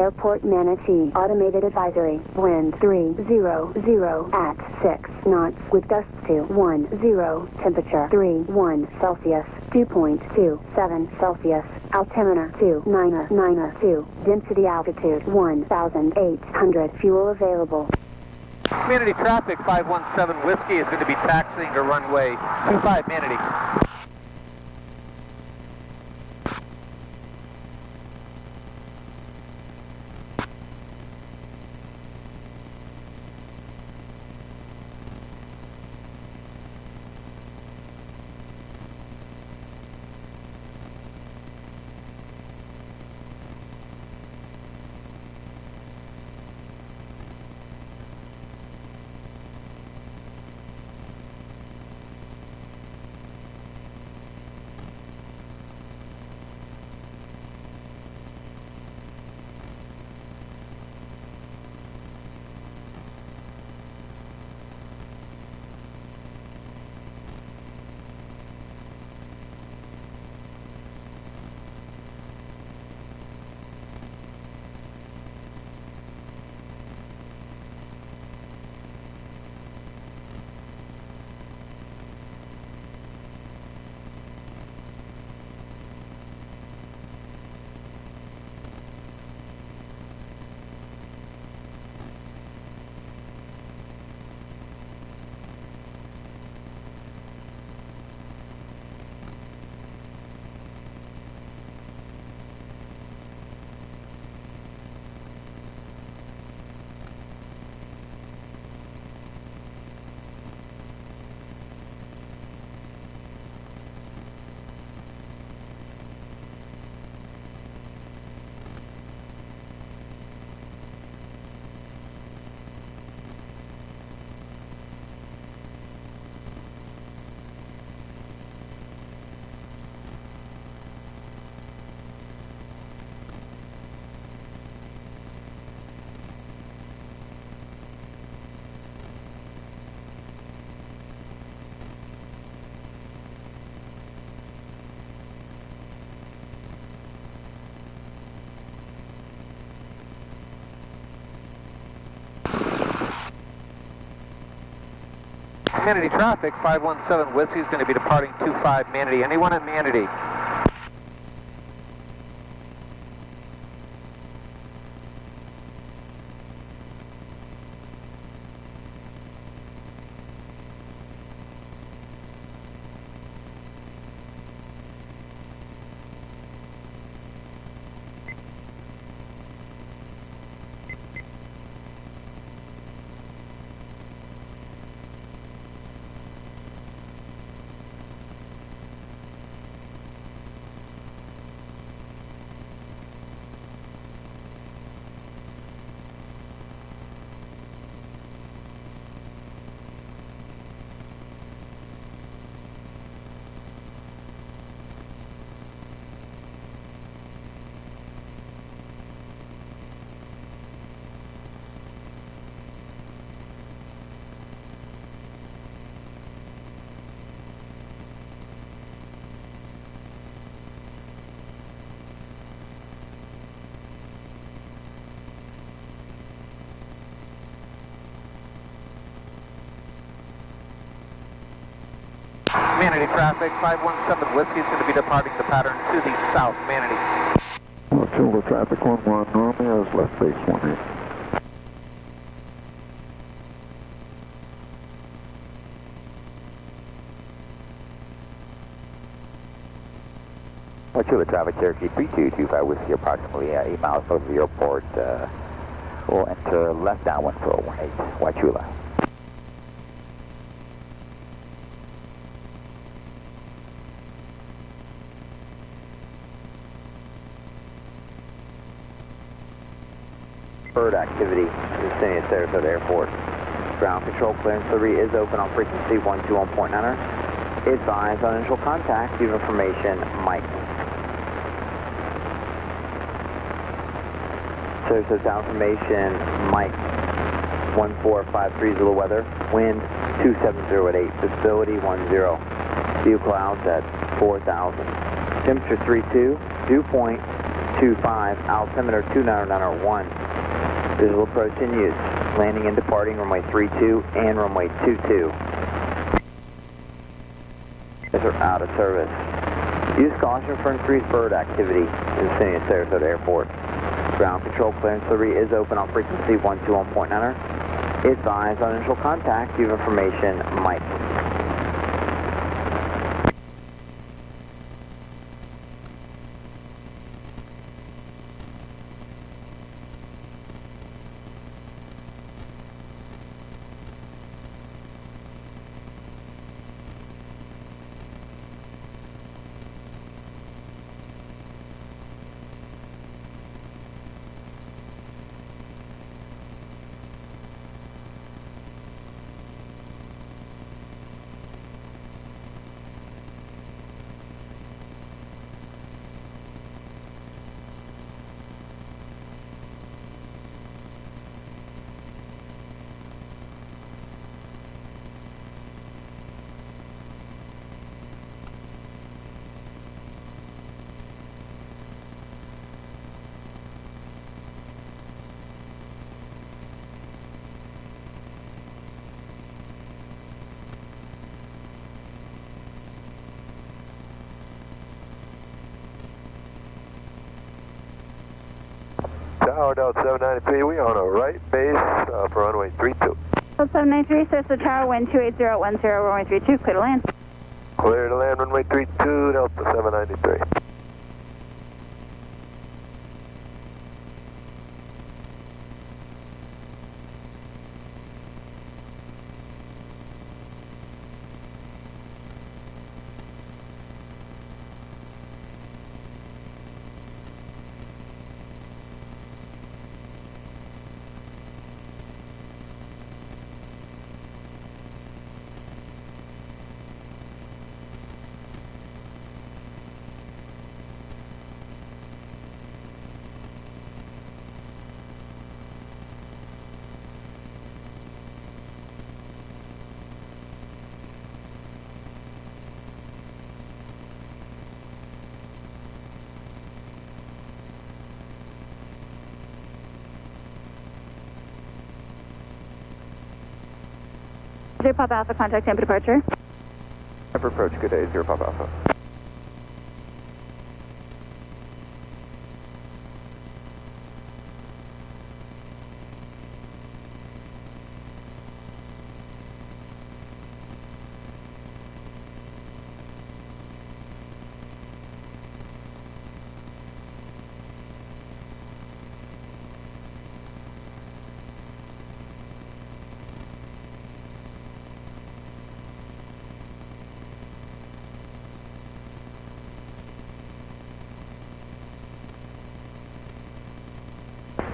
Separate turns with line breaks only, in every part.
Airport Manatee automated advisory. Wind 300 at 6 knots with gusts to 10. Temperature 31 Celsius, 2.27 Celsius. Altimeter 2992. Density altitude 1,800. Fuel available.
Manatee traffic 517 Whiskey is going to be taxiing to runway 25 Manatee. Manatee traffic 517 Whiskey is going to be departing 25 Manatee. Anyone at Manatee? Manatee traffic 517 Whiskey is going to be departing the pattern to the south, Manatee.
Silver traffic 11 Romeo is left base 18.
Chula traffic Cherokee 3225 Whiskey, approximately 8 miles north of the airport. We'll enter left downwind for 18, Wachula. Bird activity in the vicinity of Sarasota Airport. Ground control clearance delivery is open on frequency 121.9. Advise on initial contact. Give information, Mike. Sarasota Town information, Mike. 14530 weather. Wind 270 at 8. Visibility 10. View clouds at 4,000. Temperature 32. Dew point 25, altimeter 2991. Visual approach in use. Landing and departing runway 32 and runway 22. These are out of service. Use caution for increased bird activity in the vicinity of Sarasota Airport. Ground control clearance delivery is open on frequency 121.9. Advise on initial contact. You have information, Mike.
Tower Delta 793, we on a right base for runway 32.
793, Cessna Tower, wind 28010, runway 32, clear to land.
Clear to land, runway 32, Delta 793.
Zero Pop Alpha, contact Tampa departure.
Tampa approach, good day, 0 Pop Alpha.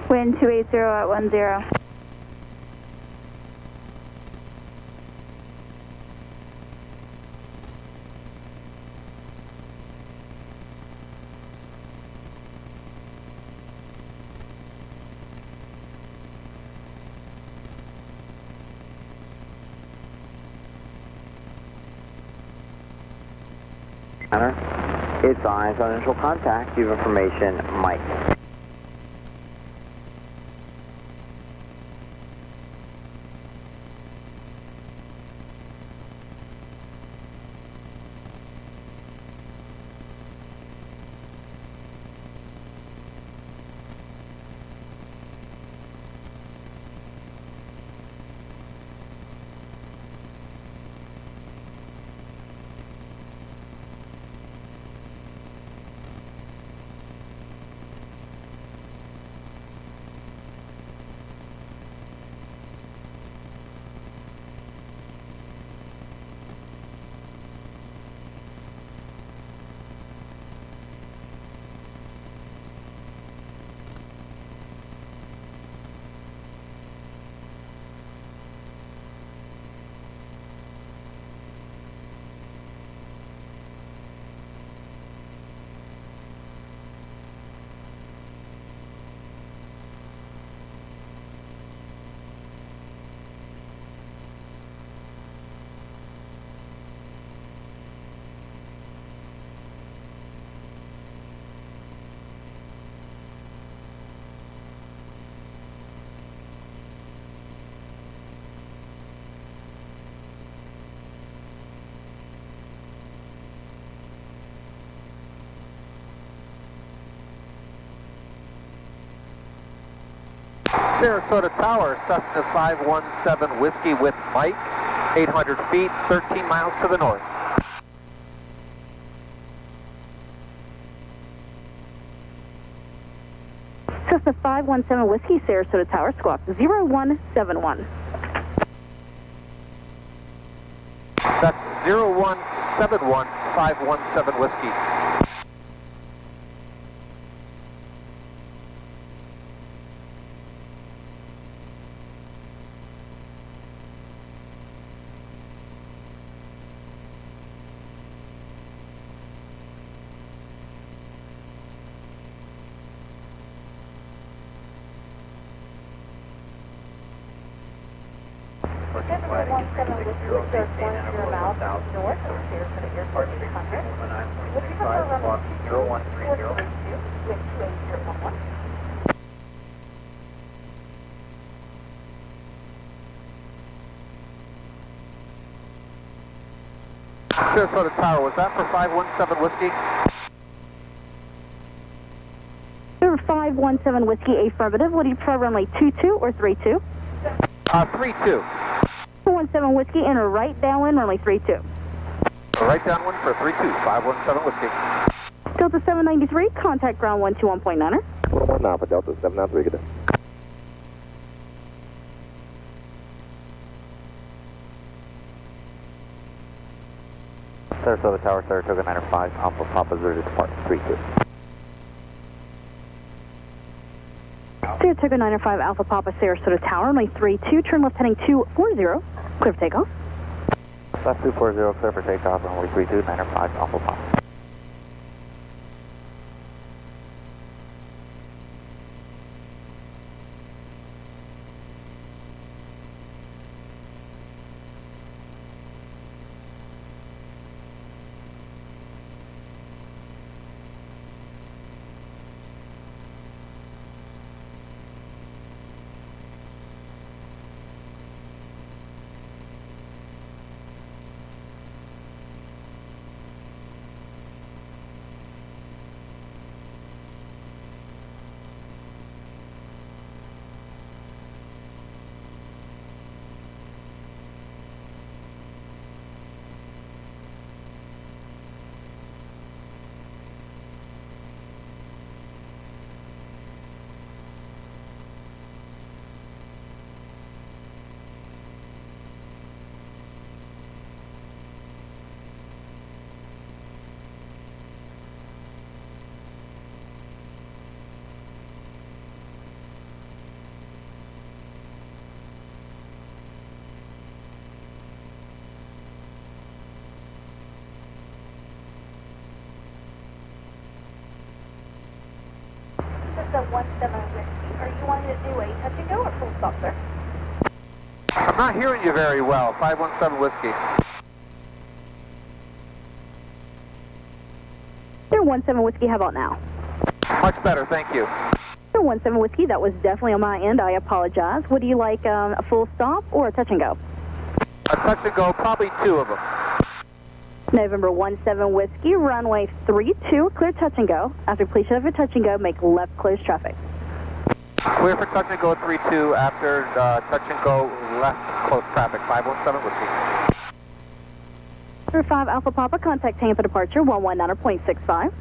Wind 280 at 10.
Advise on initial contact. You have information, Mike.
Sarasota Tower, Cessna 517 Whiskey with Mike, 800 feet, 13 miles to the north.
Cessna 517 Whiskey, Sarasota Tower, squawk 0171.
That's 0171 517 Whiskey. Sarasota Tower, was that for 517 Whiskey?
517 Whiskey, affirmative. What do you prefer, runway 22 or 32?
32.
417 Whiskey, enter right downwind, runway 32.
Right downwind for 32, 517 Whiskey.
Delta 793, contact ground 121.9er.
1 Alpha, Delta 793, good day.
Sarasota Tower, Saratoga 95, Alpha Papa 0 to depart 32.
Saratoga 95 Alpha Papa, Sarasota Tower, runway 32, turn left heading 240, clear for takeoff.
Left 240, clear for takeoff, runway 32, 95 Alpha Papa.
This is a 17 Whiskey. Are you wanting to do a touch and go or full stop, sir?
I'm not hearing you very well, 517 Whiskey.
They're 17 Whiskey, how about now?
Much better, thank you.
They're 17 Whiskey, that was definitely on my end, I apologize. Would you like a full stop or a touch and go?
A touch and go, probably 2 of them.
November 17 Whiskey, runway 32, clear touch and go. After completion of your touch and go, make left clears traffic.
Clear for touch and go 32, after touch and go left close traffic, 517 Whiskey.
Number 5 Alpha Papa, contact Tampa departure 119.65.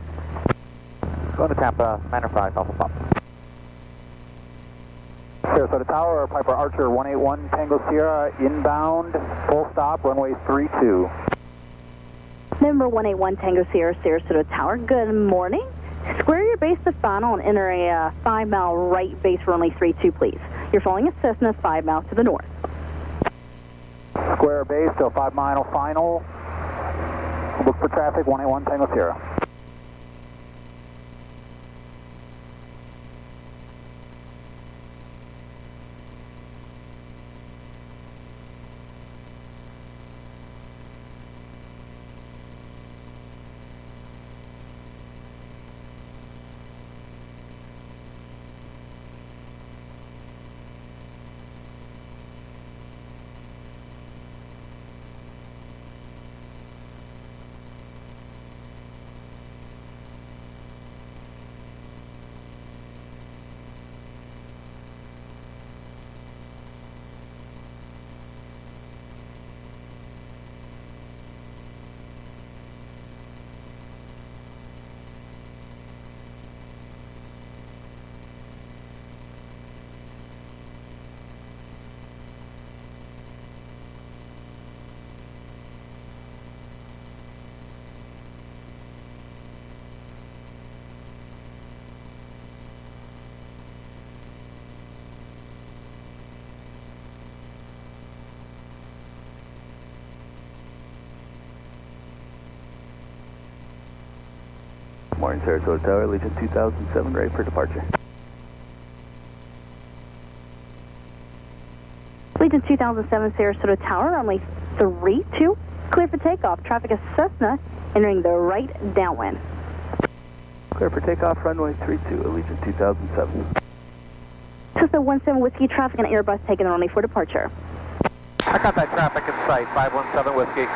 Going to Tampa, Manor 5 Alpha Papa.
Sarasota Tower, Piper Archer 181 Tango Sierra, inbound, full stop, runway 32.
Number 181 Tango Sierra, Sarasota Tower, good morning. Square your base to final and enter a 5-mile right base runway 32, please. You're following a Cessna 5 miles to the north.
Square base to a 5-mile final. Look for traffic, 181 Tango Sierra.
Morning, Sarasota Tower, Legion 2007, ready for departure.
Legion 2007, Sarasota Tower, runway 32, clear for takeoff. Traffic is Cessna, entering the right downwind.
Clear for takeoff, runway 32, Legion 2007.
Cessna 17 Whiskey, traffic and Airbus taking the runway for departure.
I got that traffic in sight, 517 Whiskey.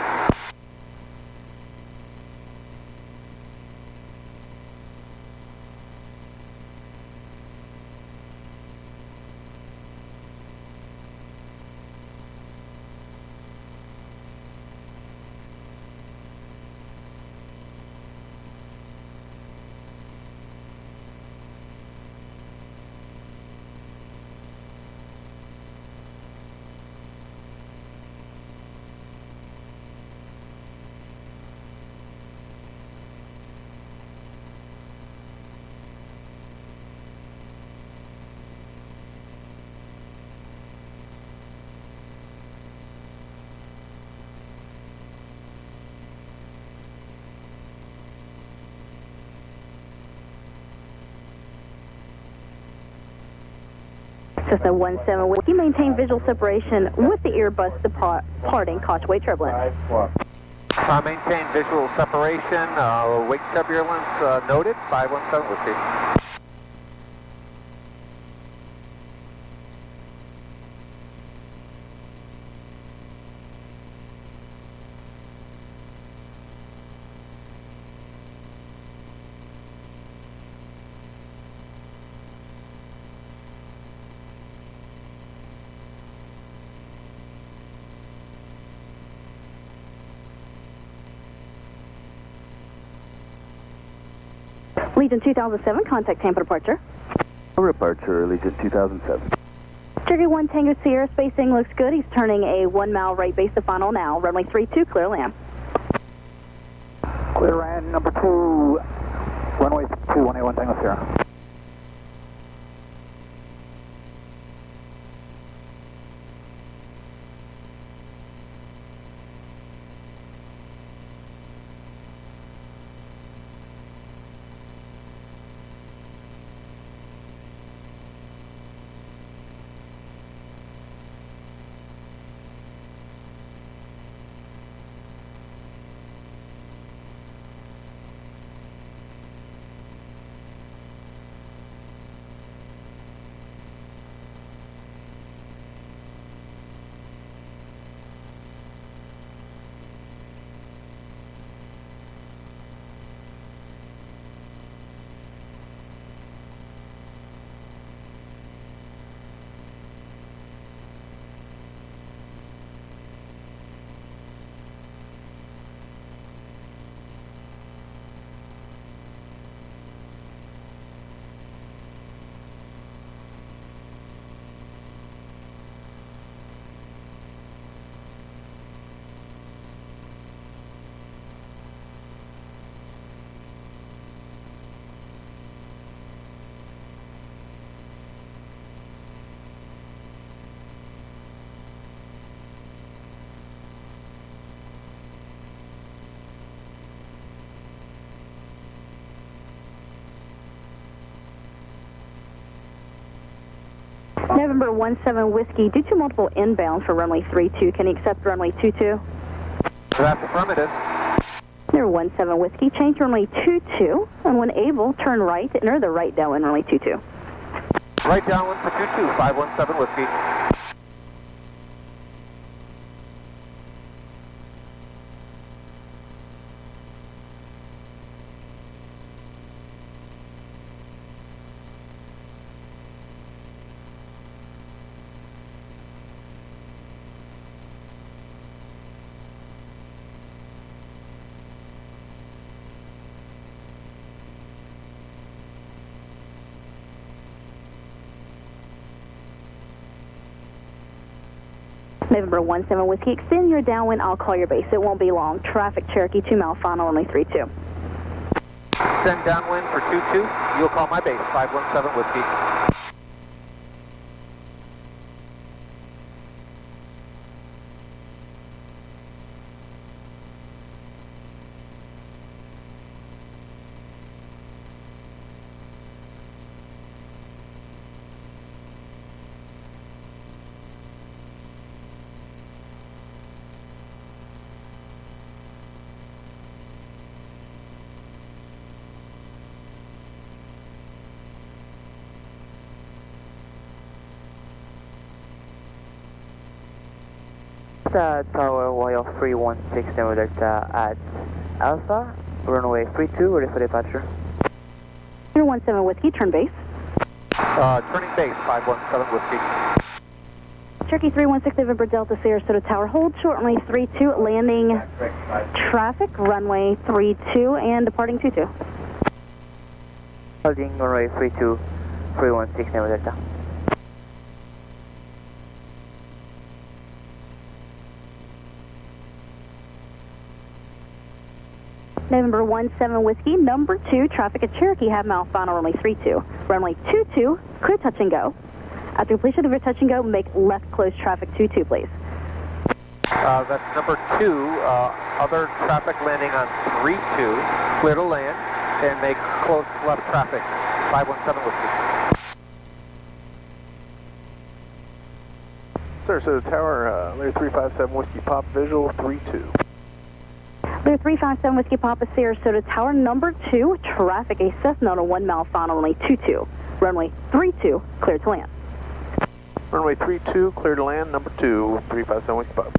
Cessna 17 Whiskey, maintain visual separation with the Airbus departing Causeway turbulence.
Maintain visual separation, wake turbulence noted, 517 Whiskey.
Legion 2007, contact Tampa departure.
Departure, Legion 2007.
Cherry 1 Tango Sierra, spacing looks good. He's turning a 1 mile right base to final now. Runway 32, clear land.
Clear land number 2, runway 2181 Tango Sierra.
November 17 Whiskey, due to multiple inbounds for runway 32, can you accept runway 22?
That's affirmative.
November 17 Whiskey, change runway 22, and when able, turn right to enter the right downwind runway 22.
Right downwind for 22, 517 Whiskey.
November 17 Whiskey, extend your downwind, I'll call your base. It won't be long. Traffic Cherokee 2 mile final, only 32.
Extend downwind for 22, you'll call my base, 517 Whiskey.
Tower YL 316 Nemo Delta at Alpha, runway 32, ready for departure.
017 Whiskey, turn base.
Turning base, 517 Whiskey.
Cherokee 316 November Delta, Sarasota Tower, hold short, runway 32, landing traffic, runway 32, and departing 22.
Holding runway 32, 316 Nemo Delta.
November 17 Whiskey, number 2, traffic at Cherokee, half mile final, runway 32. Runway 22, clear touch and go. After completion of your touch and go, make left close traffic 22, please.
That's number 2. Other traffic landing on 32. Clear to land and make close left traffic, 517 Whiskey.
Sarasota Tower, Layer 357 Whiskey Pop Visual 32.
Layer 357 Whiskey Papa, Sarasota Tower, number 2, traffic, a Cessna on a 1 mile final, runway 22. Runway 32, clear to land.
Runway 32, clear to land, number 2, 357 Whiskey Pop.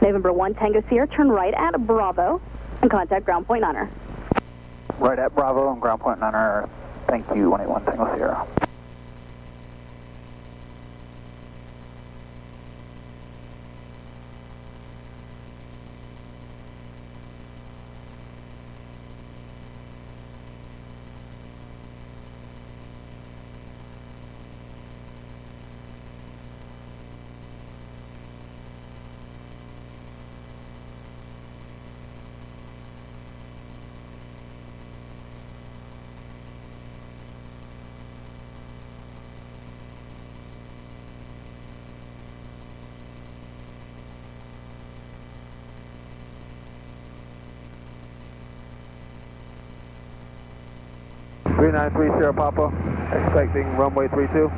November 1 Tango Sierra, turn right at Bravo and contact ground point Niner.
Right at Bravo and ground point Niner. Thank you, 181 Tango Sierra.
Sierra Papa, expecting runway 32.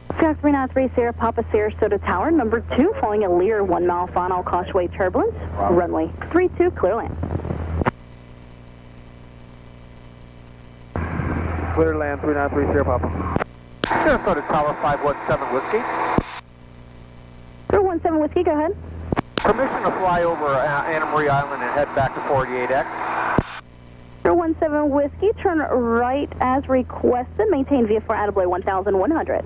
Skyhawk 393 Sierra Papa, Sarasota Tower, number 2, following a Lear 1 mile final causeway turbulence, runway 32, clear land.
Clear land, 393 Sierra Papa.
Sarasota Tower, 517 Whiskey.
017 Whiskey, go ahead.
Permission to fly over Anna Marie Island and head back to 48X.
017 Whiskey, turn right as requested, maintain VFR at or below 1,100.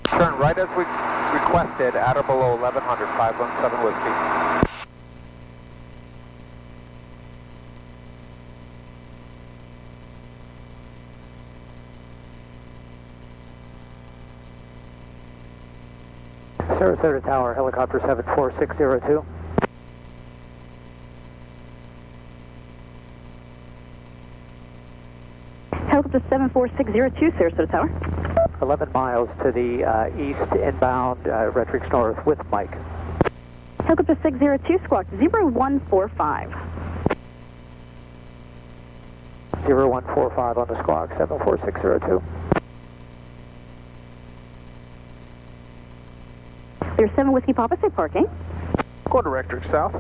Turn right as requested at or below 1100, 517 Whiskey.
Sarasota Tower, helicopter 74602.
Helicopter 74602, Sarasota Tower.
11 miles to the east, inbound, Retrix North with Mike.
Helicopter 602, squawk 0145.
0145 on the squawk, 74602.
There's 7 Whiskey Papa, say parking.
Go to Rectrix South.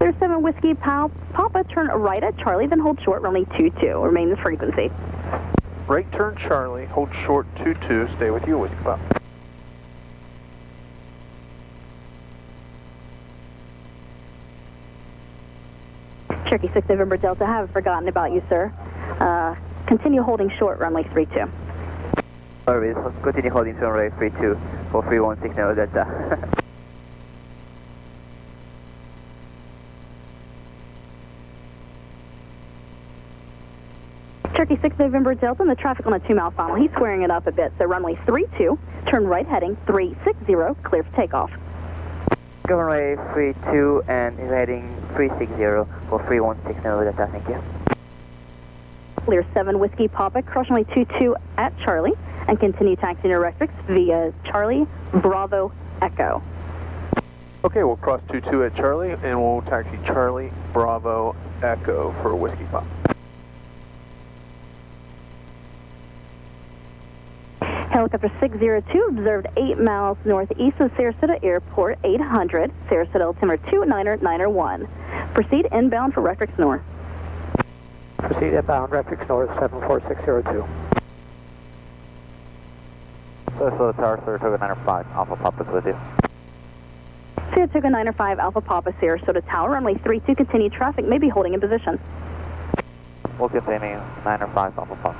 There's 7 Whiskey Papa, turn right at Charlie, then hold short, runway 22. Remain this frequency.
Right turn Charlie, hold short 22, stay with you, Whiskey Pop.
Cherokee 6 November Delta, haven't forgotten about you, sir. Continue holding short, runway 32.
Always continue holding runway 32 for 316 Nemo Delta.
Cherokee 6 November Delta, and the traffic on a 2 mile final. He's squaring it up a bit, so runway 32, turn right heading 360, clear for takeoff.
Go runway 32 and heading 360 for 316 Nemo Delta, thank you.
Clear 7 Whiskey Papa, cross runway 22 at Charlie, and continue taxiing to Rectrix via Charlie Bravo Echo.
Okay, we'll cross 22 at Charlie, and we'll taxi Charlie, Bravo, Echo for Whiskey Pop.
Helicopter 602 observed 8 miles northeast of Sarasota Airport, 800, Sarasota altimeter 29901. Proceed inbound for Rectrix North.
Proceed inbound, Rectrix North, 74602.
Sarasota Tower, Saratoga 905, Alpha Papa's with you.
Saratoga 905, Alpha Papa, Sarasota Tower, runway 32, continue traffic, may be holding in position.
We'll continue 905, Alpha Papa.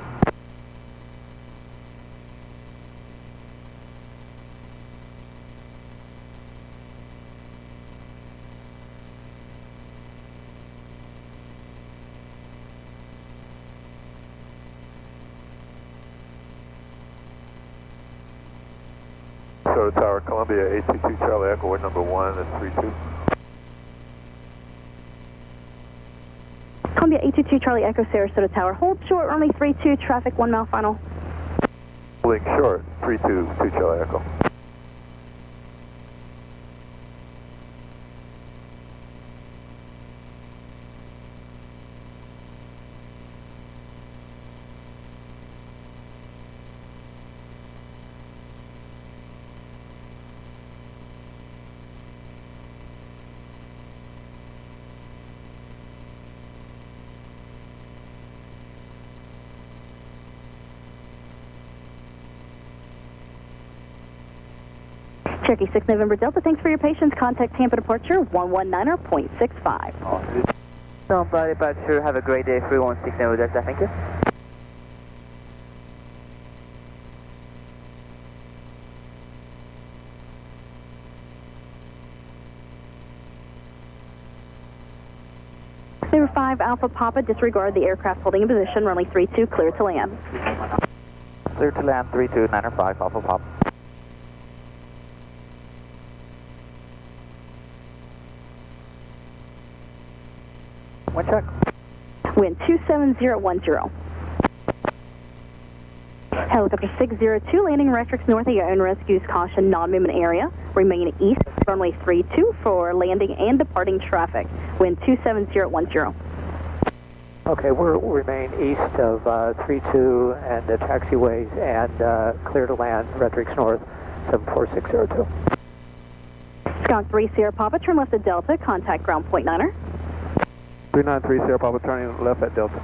Sarasota Tower, Columbia 822 Charlie Echo, wind number 1 and 32.
Columbia 822 Charlie Echo, Sarasota Tower, hold short, runway 32, traffic 1 mile final.
Holding short, 322 Charlie Echo.
Cherokee 6 November Delta, thanks for your patience. Contact Tampa departure 119.65.
Tampa departure, have a great day, 316 November Delta, thank you.
Number 5 Alpha Papa, disregard the aircraft holding in position, runway 32, clear to land.
Clear to land, 32, 905, Alpha Papa.
Wind check.
Wind 27010. Helicopter 602 landing Rectrix North, your own rescues caution non-movement area. Remain east, runway 32 for landing and departing traffic. Wind 27010.
Okay, we'll remain east of 32 and the taxiways and clear to land, Rectrix North, 74602.
Skunk 3 Sierra Papa, turn left at Delta, contact ground point 9er.
393 Sierra Papa, turning left at Delta.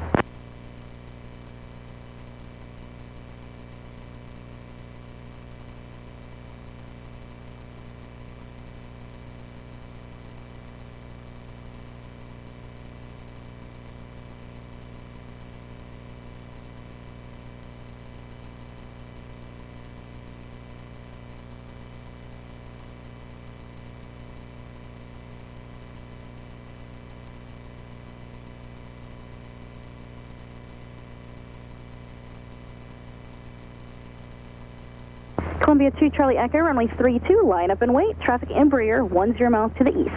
Columbia 2 Charlie Echo, runway 32, line up and wait. Traffic Embraer 10 miles to the east.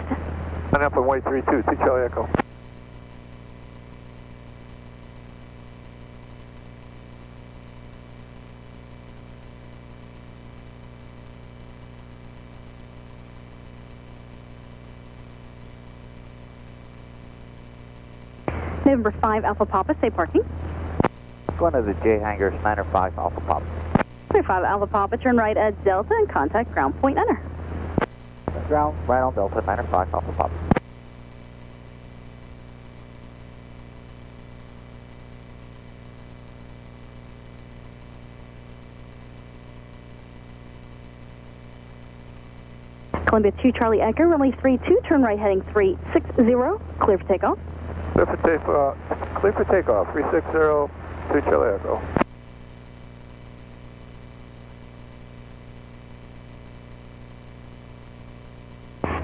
Line up and wait, 32 Charlie Echo.
November 5 Alpha Papa, stay parking.
Going to the J hangars, 905, Alpha Papa.
5 Alpha Papa, turn right at Delta and contact ground point 9er.
Ground, right on Delta, 905, Alpha Papa.
Columbia 2 Charlie Echo, runway 32, turn right heading 360, clear for takeoff.
Clear for takeoff, 360 2 Charlie Echo.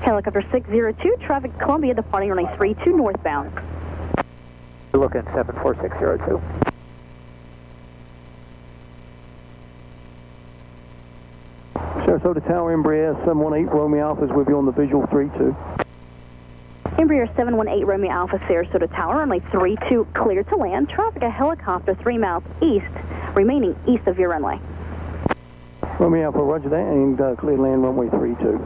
Helicopter 602, traffic Columbia departing runway 32 northbound.
You're looking 74602.
Sarasota Tower, Embraer 718 Romeo Alpha is with you on the visual 32.
Embraer 718 Romeo Alpha, Sarasota Tower, runway 32, clear to land. Traffic a helicopter 3 miles east, remaining east of your runway.
Romeo Alpha, roger that, and clear to land runway 32.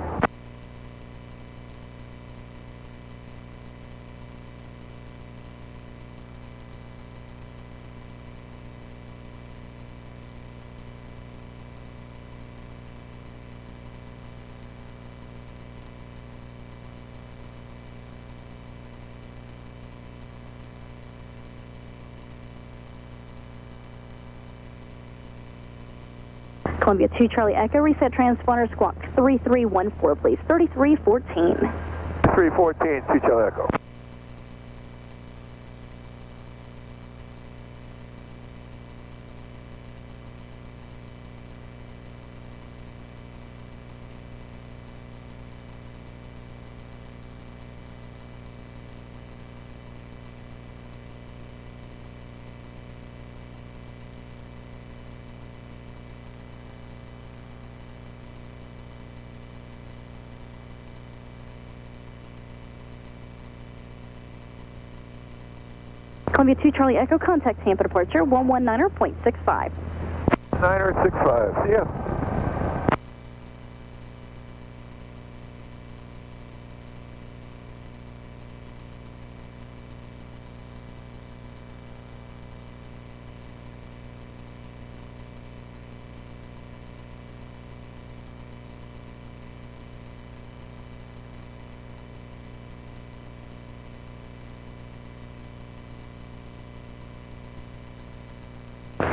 Columbia 2 Charlie Echo, reset transponder, squawk 3314, please. 3314.
314, 2 Charlie Echo.
Columbia 2 Charlie Echo, contact Tampa departure 119.65.
965, see ya.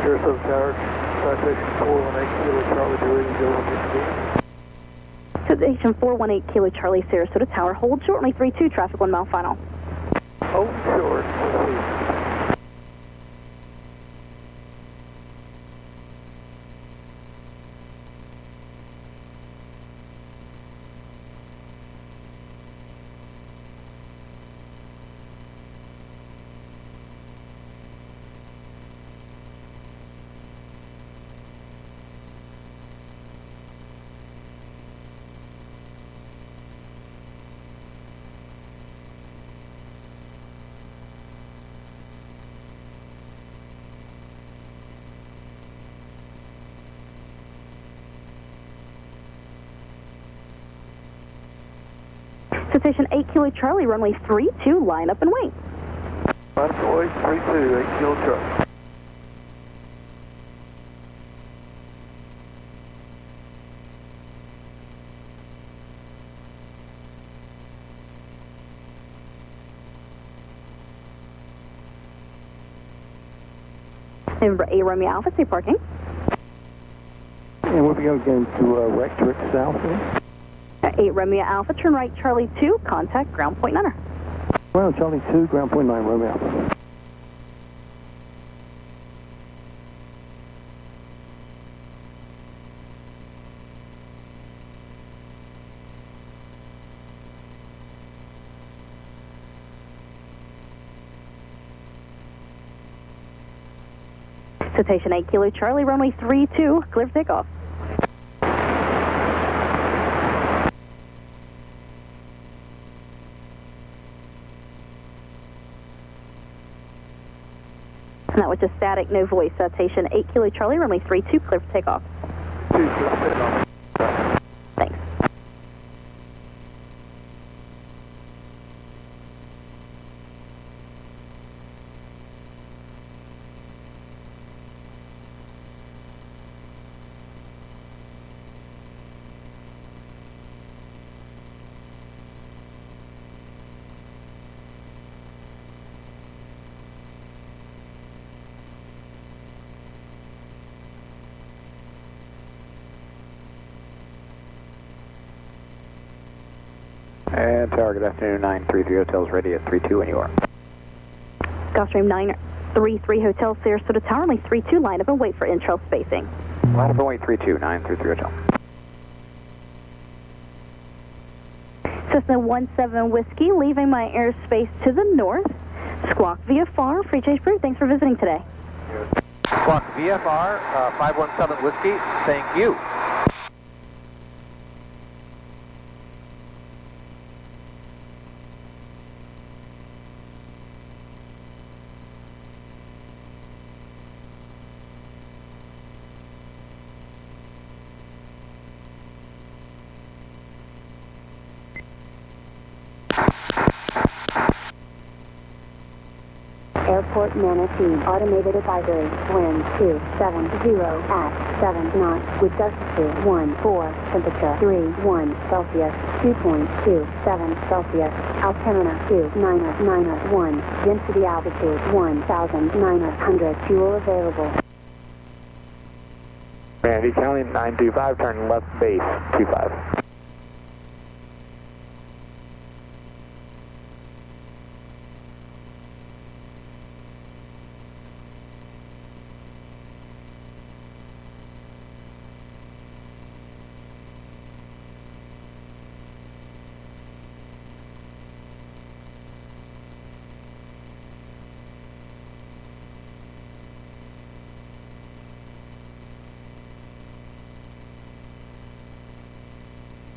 Sarasota Tower, citation 418 Kilo Charlie, ready to go on this speed.
Citation 418 Kilo Charlie, Sarasota Tower, hold shortly 32, traffic 1 mile final.
Hold short, let's see.
Citation 8 Kilo Charlie, runway 32, line up and wait.
Runway 32, 8 Kilo Charlie.
November 8 Romeo Alpha, stay parking.
And we'll be going to Rectorate South here.
8 Romeo Alpha, turn right Charlie 2, contact ground point 9er.
Ground Charlie 2, ground point 9, Romeo Alpha.
Citation 8 Kilo Charlie, runway 32, clear for takeoff. And that was just static, no voice. Citation 8 Kilo Charlie, runway 32, clear for takeoff. Thanks.
And Tower, good afternoon, 933 Hotels ready at 32 when you are.
Gulfstream 933 Hotel, Sarasota Tower, runway 32, line up and wait for intrail spacing.
Line up and wait 32, 933 Hotel.
Cessna 17 Whiskey, leaving my airspace to the north. Squawk VFR, free change approved. Thanks for visiting today.
Squawk VFR, 517 Whiskey, thank you.
Airport Manatee, automated advisory, wind 270 at 7 knots, with gusts to 14, temperature 31 Celsius, 2.27 Celsius, altimeter 2991, density altitude 1,900, fuel available.
Manatee County 925, turn left base 25.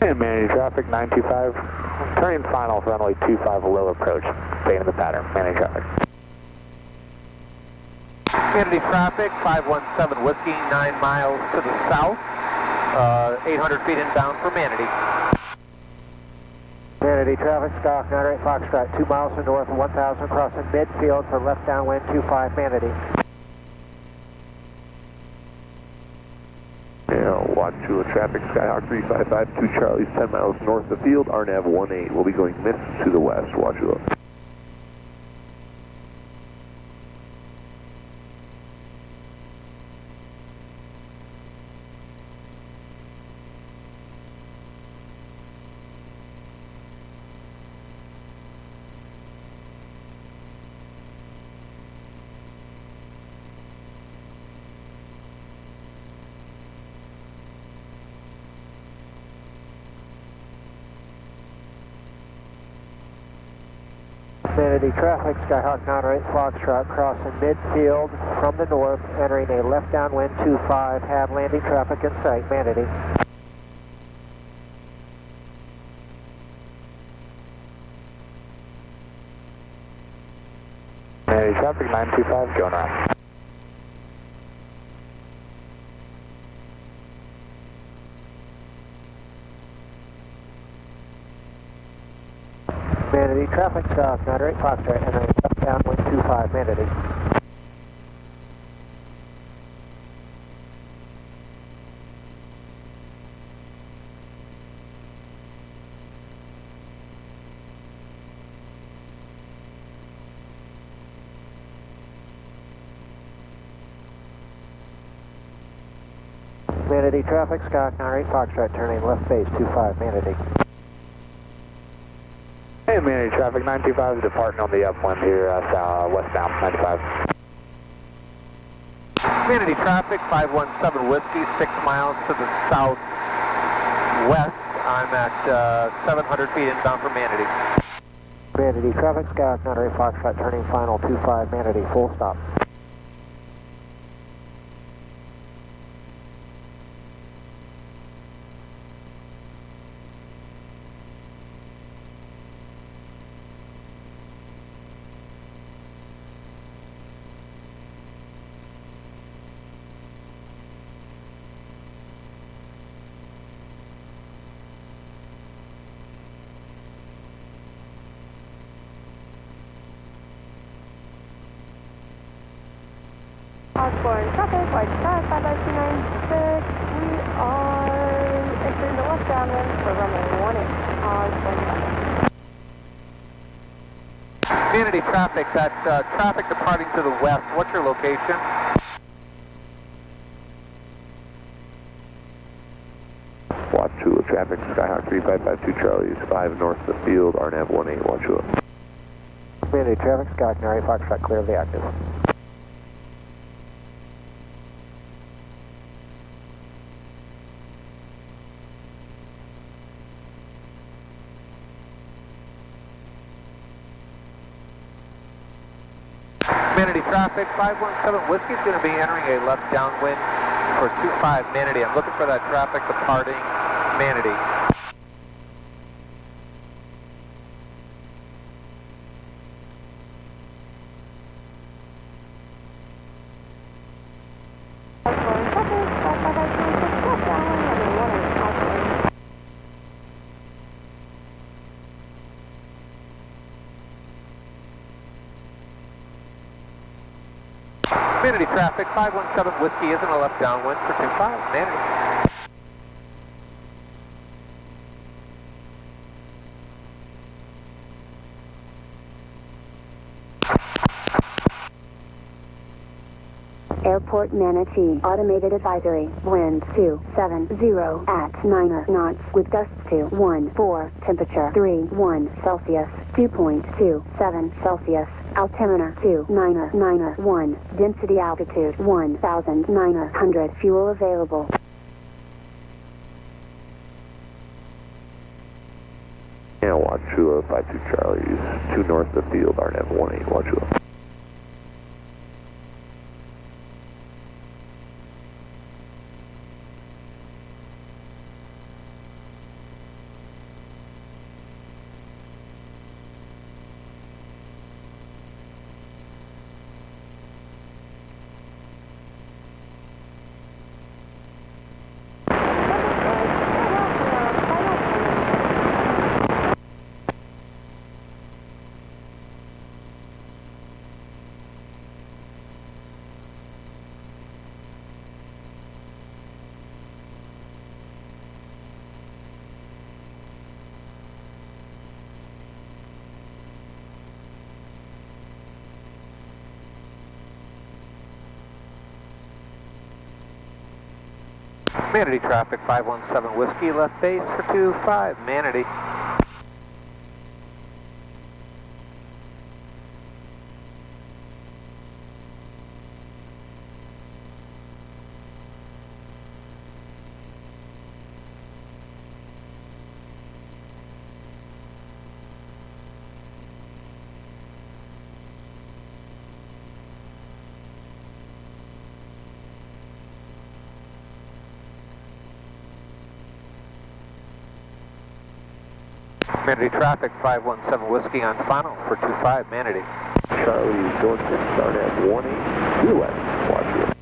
And Manatee traffic 925, turning final for runway 25 low approach, staying in the pattern. Manatee traffic.
Manatee traffic 517 Whiskey, 9 miles to the south, 800 feet inbound for Manatee.
Manatee traffic, stock 98 Foxtrot, 2 miles to north, 1000 crossing midfield for left downwind 25 Manatee.
Watch to traffic, Skyhawk 3552 Charlie's 10 miles north of the field, RNAV 18 will be going mist to the west, watch it up.
Manatee traffic, Skyhawk 98 Foxtrot, crossing midfield from the north, entering a left downwind 25, have landing traffic in sight, Manatee. Manatee traffic 925, going around. Manatee traffic, Skyhawk 98 Foxtrot, entering left downwind 25, Manatee. Manatee traffic, Skyhawk 98 Foxtrot, turning left base 25, Manatee. Hey, Manatee traffic 925 is departing on the upwind here, westbound 95.
Manatee traffic 517 Whiskey, 6 miles to the southwest. I'm at 700 feet inbound for Manatee.
Manatee traffic, Skyhawk 98 Foxtrot, turning final 25, Manatee, full stop.
Osborne traffic, white sky, 55296. We are entering the left downwind for runway 18. Osborne traffic.
Manatee traffic, that traffic departing to the west, what's your location?
Watch to traffic, Skyhawk 3552 Charlie's 5 north of the field, RNAV 18, watch it up.
Manatee traffic, Skyhawk 98 Foxtrot, clear of the active.
Manatee traffic, 517 Whiskey is going to be entering a left downwind for 25 Manatee. I'm looking for that traffic departing Manatee.
Osborne traffic, 55296. Left downwind, runway 18. Osborne.
Manatee traffic, 517 Whiskey is in a left downwind for 25 Manatee.
Airport Manatee. Automated advisory. Wind 270 at 9 knots with gusts to 14. Temperature 31 Celsius. 2.27 Celsius. Altimeter 2991. Density altitude 1,900. Fuel available.
And watch 2052 Charlie, 2 north of the field, RNAV 18, watch 20.
Manatee traffic, 517 Whiskey, left base for 25, Manatee. Manatee traffic, 517 Whiskey on final for 25, Manatee.
Charlie, going 6, RNAV 18, to the west, watch 20.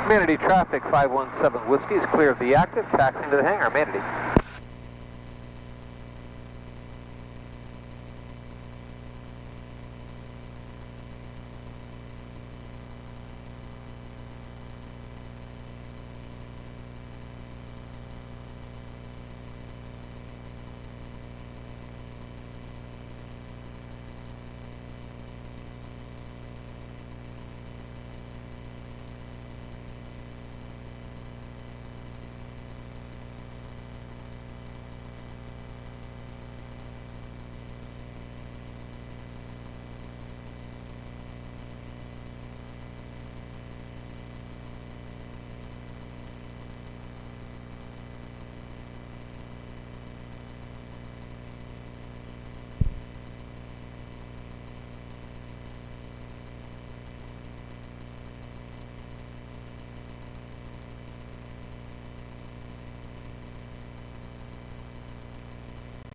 Manatee traffic, 517 Whiskey is clear of the active, taxiing to the hangar, Manatee.